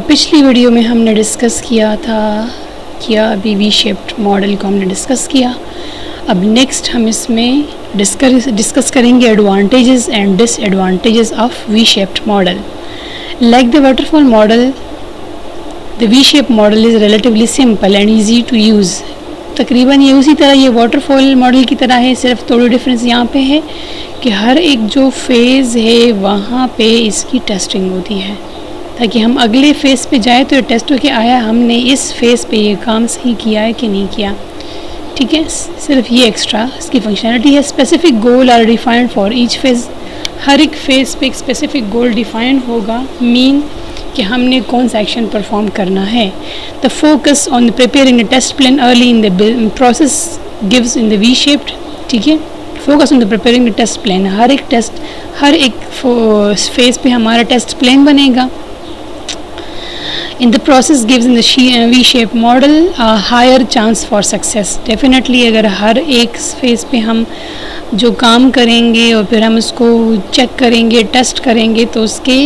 پچھلی ویڈیو میں ہم نے ڈسکس کیا تھا ابھی وی شیپڈ ماڈل کو ہم نے ڈسکس کیا. اب نیکسٹ ہم اس میں ڈسکس کریں گے advantages and disadvantages of V shaped model. Like the waterfall model, the V shape model is relatively simple and easy to use. تقریباً یہ اسی طرح یہ واٹر فال ماڈل کی طرح ہے, صرف تھوڑی ڈفرینس یہاں پہ ہے کہ ہر ایک جو فیز ہے وہاں پہ اس کی ٹیسٹنگ ہوتی ہے تاکہ ہم اگلے فیز پہ جائیں تو یہ ٹیسٹ ہو کہ آیا ہم نے اس فیز پہ یہ کام صحیح کیا ہے کہ نہیں کیا. ٹھیک ہے, صرف یہ ایکسٹرا اس کی فنکشنالٹی ہے. Specific goal are defined for each phase. ہر ایک فیز پہ ایک اسپیسیفک گول ڈیفائنڈ ہوگا, مین کہ ہم نے کون سا ایکشن پرفارم کرنا ہے. The focus on preparing a test plan early in the process gives in the V shaped. ٹھیک ہے, focus on the preparing the test plan. ہر ایک فیز پہ ہمارا ٹیسٹ پلان بنے گا. In the process gives in the V-shaped model a higher chance for success. Definitely اگر ہر ایک phase پہ ہم جو کام کریں گے اور پھر ہم اس کو چیک کریں گے, ٹیسٹ کریں گے تو اس کے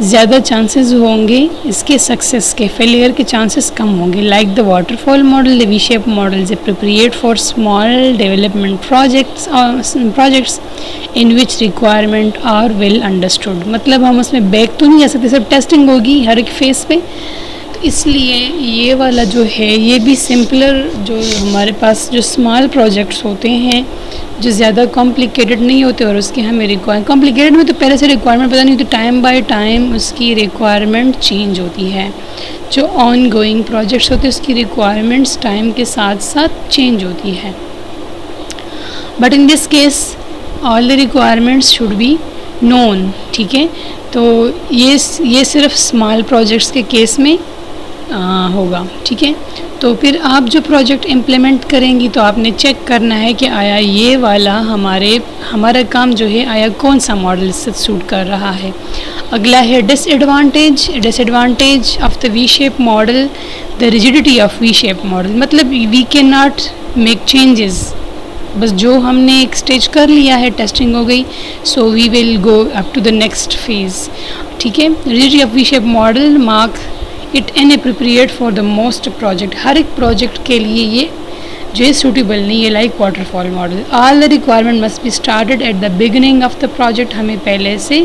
زیادہ چانسز ہوں گے اس کے سکسیس کے. فیلئر کے چانسز کم ہوں گے. Like the waterfall model, the V-shaped model is appropriate for small development projects in which requirement are well understood. مطلب ہم اس میں بیک تو نہیں جا سکتے, صرف ٹیسٹنگ ہوگی ہر ایک فیز پہ. تو اس لیے یہ والا جو ہے یہ بھی سمپلر, جو ہمارے پاس جو اسمال پروجیکٹس ہوتے ہیں جو زیادہ کمپلیکیٹڈ نہیں ہوتے اور اس کی ہمیں کمپلیکیٹڈ میں تو پہلے سے ریکوائرمنٹ پتہ نہیں ہوتی, ٹائم بائی ٹائم اس کی ریکوائرمنٹ چینج ہوتی ہے. جو آن گوئنگ پروجیکٹس ہوتے ہیں اس کی ریکوائرمنٹس ٹائم کے ساتھ ساتھ چینج ہوتی ہے. But in this case all the requirements should be known. ٹھیک ہے, تو یہ صرف اسمال پروجیکٹس کے کیس میں ہوگا. ٹھیک ہے, تو پھر آپ جو پروجیکٹ امپلیمنٹ کریں گی تو آپ نے چیک کرنا ہے کہ آیا یہ والا ہمارا کام جو ہے آیا کون سا ماڈل سے سوٹ کر رہا ہے. اگلا ہے disadvantage of the V shape model, the rigidity of V shape model. مطلب we can not make changes, بس جو ہم نے ایک اسٹیج کر لیا ہے, ٹیسٹنگ ہو گئی, so we will go up to the next phase. ٹھیک ہے, rigidity of V shape model mark it inappropriate for the most project. ہر ایک پروجیکٹ کے لیے یہ جو ہے سوٹیبل نہیں ہے. Like waterfall model, all the requirement must be started at the beginning of the project. ہمیں پہلے سے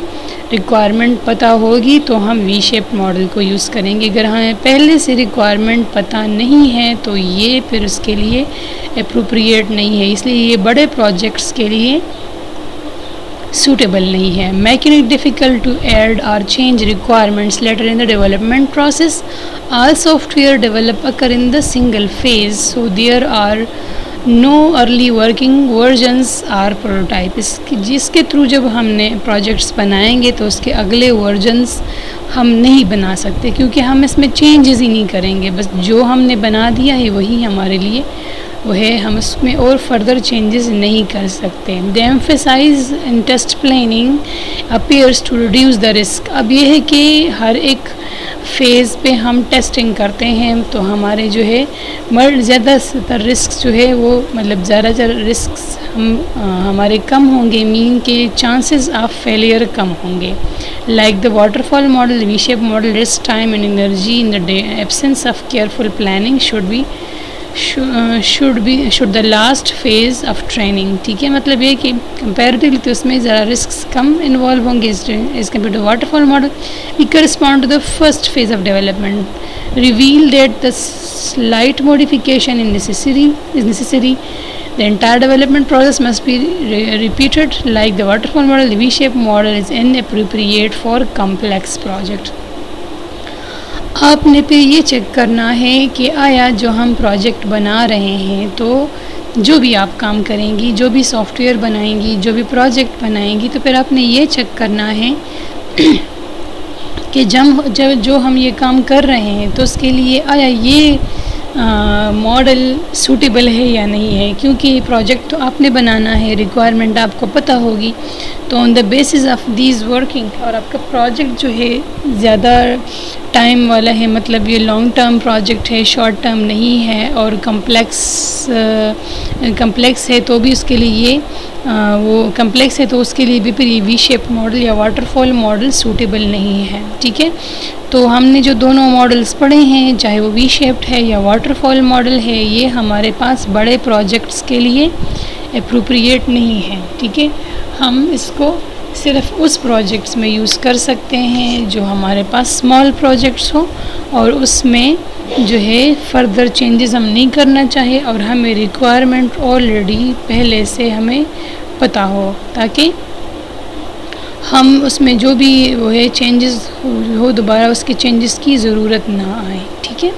ریکوائرمنٹ پتہ ہوگی تو ہم وی شیپ ماڈل کو یوز کریں گے. اگر ہمیں پہلے سے ریکوائرمنٹ پتہ نہیں ہے تو یہ پھر اس کے لیے اپروپریٹ نہیں ہے. اس لیے یہ بڑے پروجیکٹس کے لیے suitable نہیں ہے. Making it difficult to add or change requirements later in the development process. All software developed occur in the single phase, so there are no early working versions or prototypes. جس کے through جب ہم نے projects بنائیں گے تو اس کے اگلے ورژنس ہم نہیں بنا سکتے کیونکہ ہم اس میں چینجز ہی نہیں کریں گے. بس جو ہم نے بنا دیا ہے وہی ہمارے لیے وہ ہے, ہم اس میں اور فردر چینجز نہیں کر سکتے. The emphasize in test planning appears to reduce the risk. اب یہ ہے کہ ہر ایک فیز پہ ہم ٹیسٹنگ کرتے ہیں تو ہمارے جو ہے زیادہ تر رسک جو ہے وہ مطلب زیادہ تر رسکس ہمارے کم ہوں گے, مین کے چانسز آف فیلئر کم ہوں گے. Like the waterfall model, V-shaped model risks time and energy in the absence of careful planning should the last phase of training. ٹھیک ہے, مطلب یہ کہ کمپیریٹیولی تو اس میں ذرا رسکس کم انوالو ہوں گے as compared to waterfall model. We correspond to the first phase of development. Reveal that the slight modification is necessary. The entire development process must be repeated. Like the waterfall model, the V-shaped model is inappropriate for complex project. آپ نے پھر یہ check کرنا ہے کہ آیا جو ہم پروجیکٹ بنا رہے ہیں تو جو بھی آپ کام کریں گی, جو بھی سافٹ ویئر بنائیں گی, جو بھی پروجیکٹ بنائیں گی, تو پھر آپ نے یہ چیک کرنا ہے کہ جب جو ہم یہ کام کر رہے ہیں تو اس کے لیے آیا یہ ماڈل سوٹیبل ہے یا نہیں ہے. کیونکہ پروجیکٹ تو آپ نے بنانا ہے, ریکوائرمنٹ آپ کو پتہ ہوگی, تو on the basis of these working, اور آپ کا پروجیکٹ جو ہے زیادہ ٹائم والا ہے، مطلب یہ لانگ ٹرم پروجیکٹ ہے، شارٹ ٹرم نہیں ہے، اور کمپلیکس ہے تو بھی اس کے لیے یہ وہ کمپلیکس ہے تو اس کے لیے بھی پھر یہ وی شیپ ماڈل یا واٹر فال ماڈل سوٹیبل نہیں ہے. ٹھیک ہے، تو ہم نے جو دونوں ماڈلز پڑھے ہیں، چاہے وہ وی شیپڈ ہے یا واٹر فال ماڈل ہے، یہ ہمارے پاس بڑے پروجیکٹس کے لیے اپروپریٹ نہیں ہے. ٹھیک ہے، ہم اس کو صرف اس پروجیکٹس میں یوز کر سکتے ہیں جو ہمارے پاس اسمال پروجیکٹس ہو، اور اس میں جو ہے فردر چینجز ہم نہیں کرنا چاہے، اور ہمیں ریکوائرمنٹ آلریڈی پہلے سے ہمیں پتہ ہو، تاکہ ہم اس میں جو بھی وہ ہے چینجز ہو دوبارہ اس کے چینجز کی ضرورت نہ آئے. ٹھیک ہے.